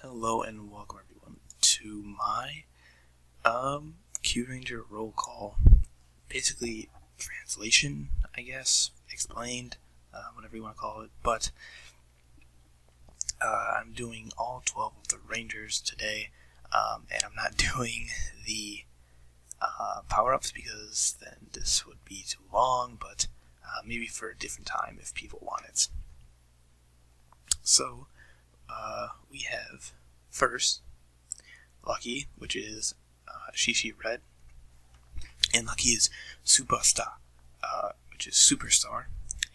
Hello and welcome everyone to my Kyuranger roll call. Basically, translation, I guess, explained, whatever you want to call it. But I'm doing all 12 of the Rangers today, and I'm not doing the power-ups because then this would be too long, but maybe for a different time if people want it. So, we have first Lucky, which is Shishi Red, and Lucky is Spada, which is Superstar,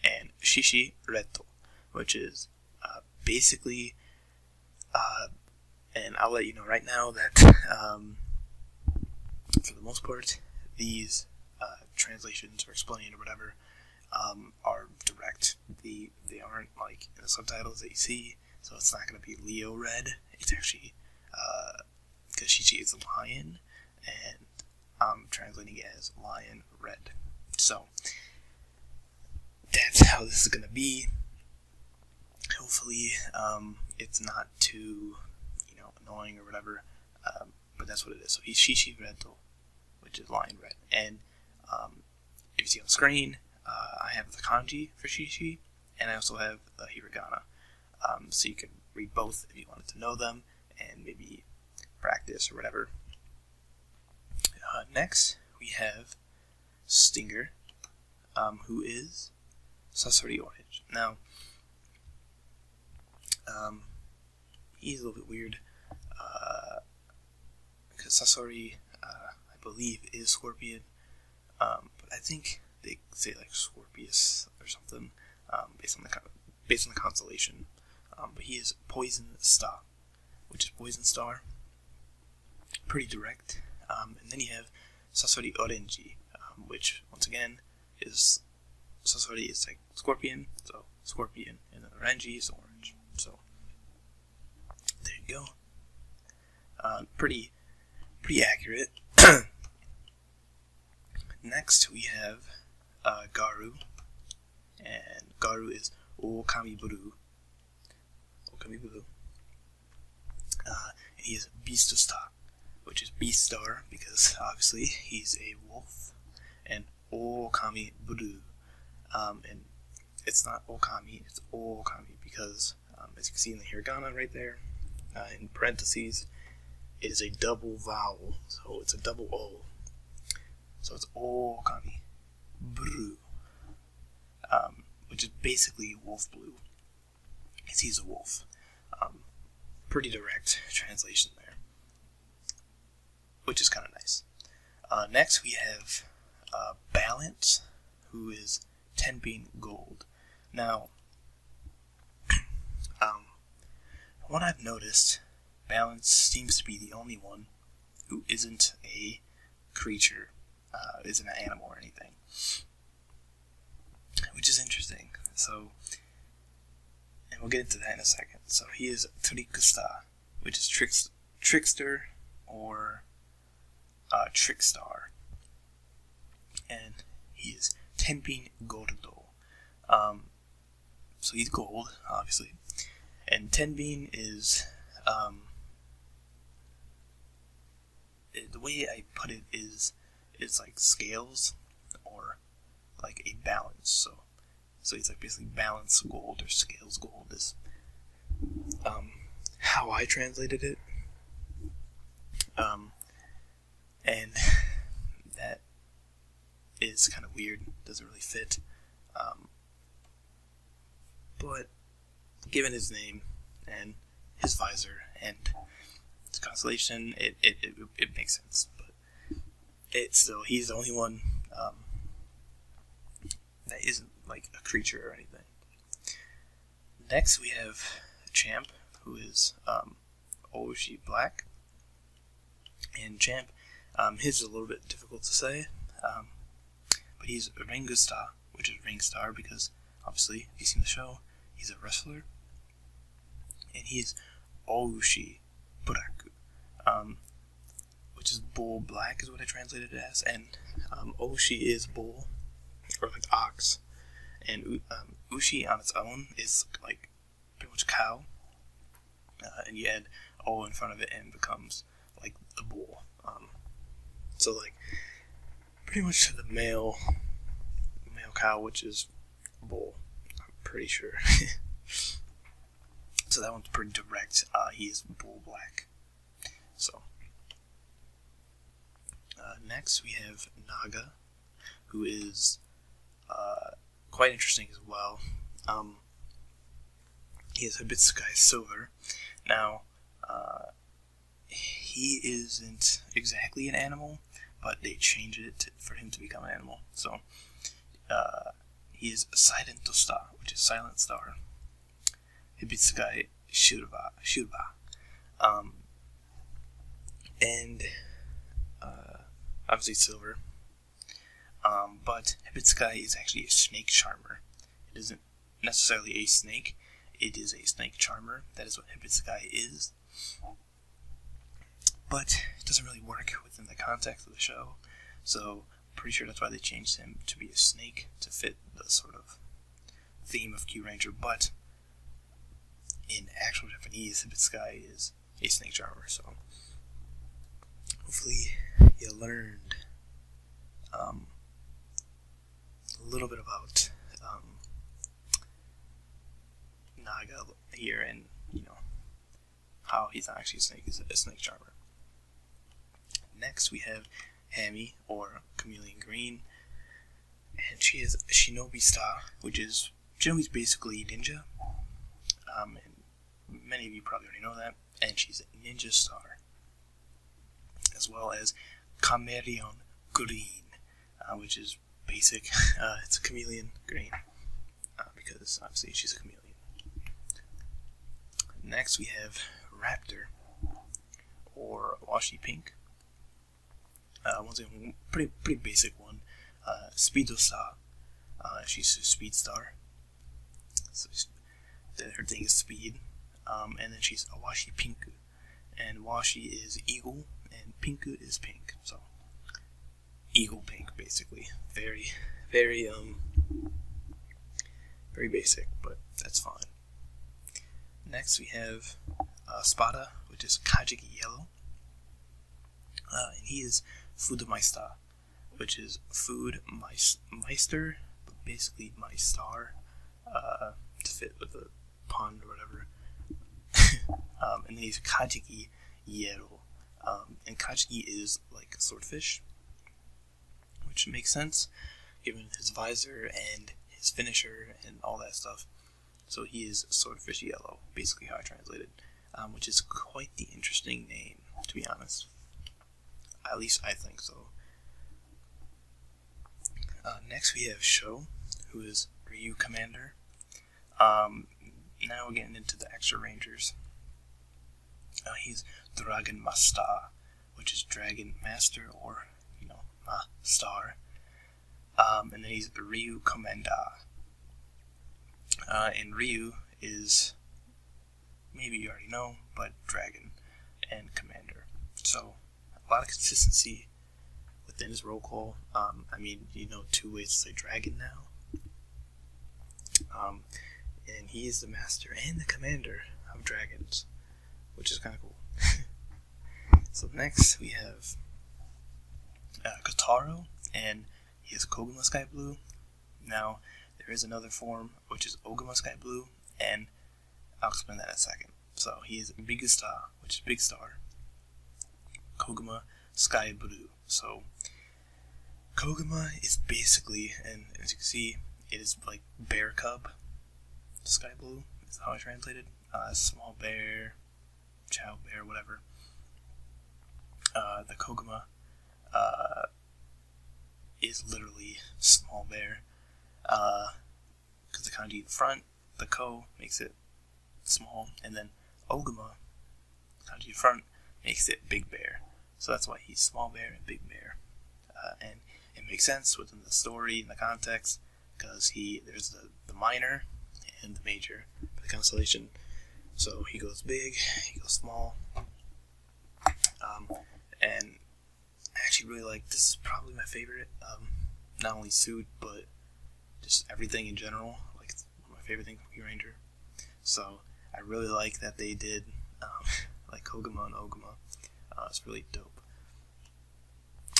and Shishi Reto, which is basically, and I'll let you know right now that for the most part, these translations or explained or whatever are direct. They aren't like in the subtitles that you see, so it's not going to be Leo Red. It's actually because Shichi is a lion, and I'm translating it as Lion Red. So that's how this is going to be. Hopefully, it's not too annoying or whatever. But that's what it is. So he's Shishi Reto, which is Lion Red, and if you see on the screen, I have the kanji for Shishi, and I also have the hiragana. So you can read both if you wanted to know them, and maybe practice or whatever. Next, we have Stinger, who is Sasori Orange. Now, he's a little bit weird, because Sasori, I believe, is Scorpion, but I think they say like Scorpius or something, based on the constellation. But he is Poison Star, which is Poison Star. Pretty direct. And then you have Sasori Orange, which once again is Sasori is like Scorpion, so Scorpion, and then Orange is orange. So there you go. Pretty accurate. Next we have Garu, and Garu is Okami Blue. And he is Beast Star, which is Beast Star because obviously he's a wolf, and Okami Blue, and it's not Okami, it's Okami because as you can see in the hiragana right there, in parentheses, it is a double vowel, so it's a double O, so it's Okami Blue, which is basically wolf blue, because he's a wolf. Pretty direct translation there, which is kind of nice. Next we have Balance, who is Tenpin Gold. Now, what I've noticed, Balance seems to be the only one who isn't a creature, isn't an animal or anything, which is interesting. So, and we'll get into that in a second. So he is Trickstar, which is trickster or trickstar, and he is Tenpin Gordo. So he's gold, obviously, and Tenpin is the way I put it is it's like scales or like a balance. So it's like basically balance gold or scales gold is how I translated it. And that is kind of weird, doesn't really fit. But given his name and his visor and his constellation, it makes sense. But it's still, he's the only one that isn't like a creature or anything. Next we have Champ, who is Oshi Black, and Champ, his is a little bit difficult to say, but he's Ringustar, which is Ringstar because obviously if you've seen the show, he's a wrestler, and he's Oshi Black, which is Bull Black is what I translated it as, and Oshi is bull or like ox. And Ushi on its own is like pretty much cow. and you add O in front of it and it becomes like the bull. So like pretty much the male cow, which is bull, I'm pretty sure. So that one's pretty direct. He is bull black. So next we have Naga, who is quite interesting as well. He is Hibitsukai silver. Now, he isn't exactly an animal, but they changed it for him to become an animal. So, he is Silent Star, which is Silent Star. Hibitsukai Shurba. And obviously silver. But Hibitsukai is actually a snake charmer. It isn't necessarily a snake. It is a snake charmer. That is what Hibitsukai is. But it doesn't really work within the context of the show. So I'm pretty sure that's why they changed him to be a snake to fit the sort of theme of Kyuranger. But in actual Japanese, Hibitsukai is a snake charmer. So hopefully you learned a little bit about Naga here, and how he's not actually a snake, he's a snake charmer. Next we have Hami, or Chameleon Green, and she is Shinobi Star, which is Shinobi's basically ninja, and many of you probably already know that, and she's a ninja star, as well as Chameleon Green, which is basic. It's a chameleon green, because obviously she's a chameleon. Next we have Raptor, or Washi Pink. Once again, pretty basic one. Speedo Star. She's a speed star. So her thing is speed. And then she's a Washi Pinku. And Washi is eagle, and Pinku is pink. So eagle pink, basically. Very basic, but that's fine. Next we have Spada, which is Kajiki Yellow. And he is Foodmeister, which is Food Meister, but basically my star, to fit with the pun or whatever. And then he's Kajiki Yellow. And Kajiki is like a swordfish, which makes sense given his visor and his finisher and all that stuff. So he is swordfish yellow, basically how I translated, which is quite the interesting name, to be honest. At least I think so. Next we have Sho, who is Ryu Commander. Now we're getting into the extra rangers. He's Dragon Master, which is Dragon Master, or Star. And then he's Ryu Commander. And Ryu is, maybe you already know, but Dragon and Commander. So a lot of consistency within his roll call. Two ways to say dragon now. And he is the master and the commander of dragons, which is kind of cool. So next we have Kotaro, and he is Koguma Sky Blue. Now there is another form, which is Oguma Sky Blue, and I'll explain that in a second. So he is Bigusta, which is Big Star. Koguma Sky Blue. So Koguma is basically, and as you can see, it is like bear cub sky blue, is how I translated. Small bear, chow bear, whatever. The Koguma is literally small bear, because the kanji in front, the ko makes it small, and then Oguma, kanji in front, makes it big bear. So that's why he's small bear and big bear. And it makes sense within the story and the context, because there's the minor and the major for the constellation. So he goes big, he goes small. And I actually really like, this is probably my favorite, not only suit, but just everything in general. Like, it's one of my favorite things from Kyuranger. So I really like that they did like Koguma and Oguma. It's really dope.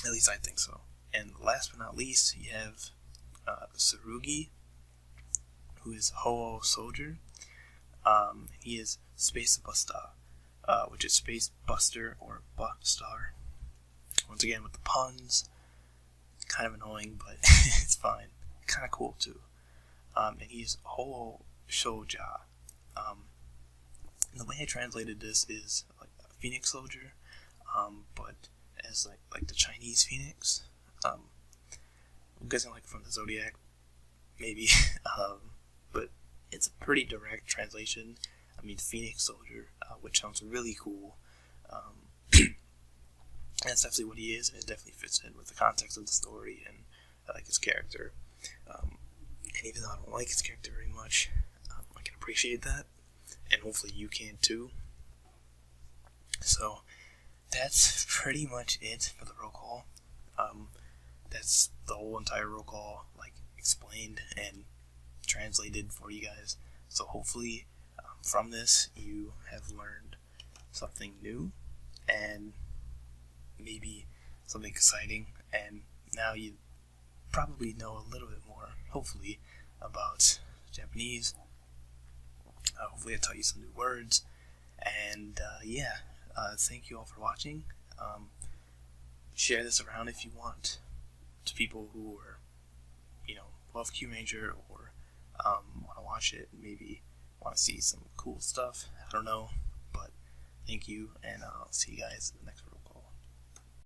At least I think so. And last but not least, you have Tsurugi, who is Ho-Oh Soldier. He is Space Busta, which is Space Buster or Bustar. Once again with the puns. Kind of annoying, but it's fine. Kind of cool too. And he's Ho-Oh Shouja. The way I translated this is like a Phoenix Soldier, but as like the Chinese Phoenix. I'm guessing like from the Zodiac, maybe. But it's a pretty direct translation. I mean, Phoenix Soldier, which sounds really cool. That's definitely what he is, and it definitely fits in with the context of the story and I like his character. And even though I don't like his character very much, I can appreciate that, and hopefully you can too. So that's pretty much it for the roll call. That's the whole entire roll call, like explained and translated for you guys. So hopefully from this you have learned something new and maybe something exciting, and now you probably know a little bit more, hopefully, about Japanese. Hopefully I taught you some new words, and thank you all for watching. Share this around if you want to people who are, love Kyuranger or want to watch it, maybe want to see some cool stuff. I don't know, but thank you, and I'll see you guys in the next one.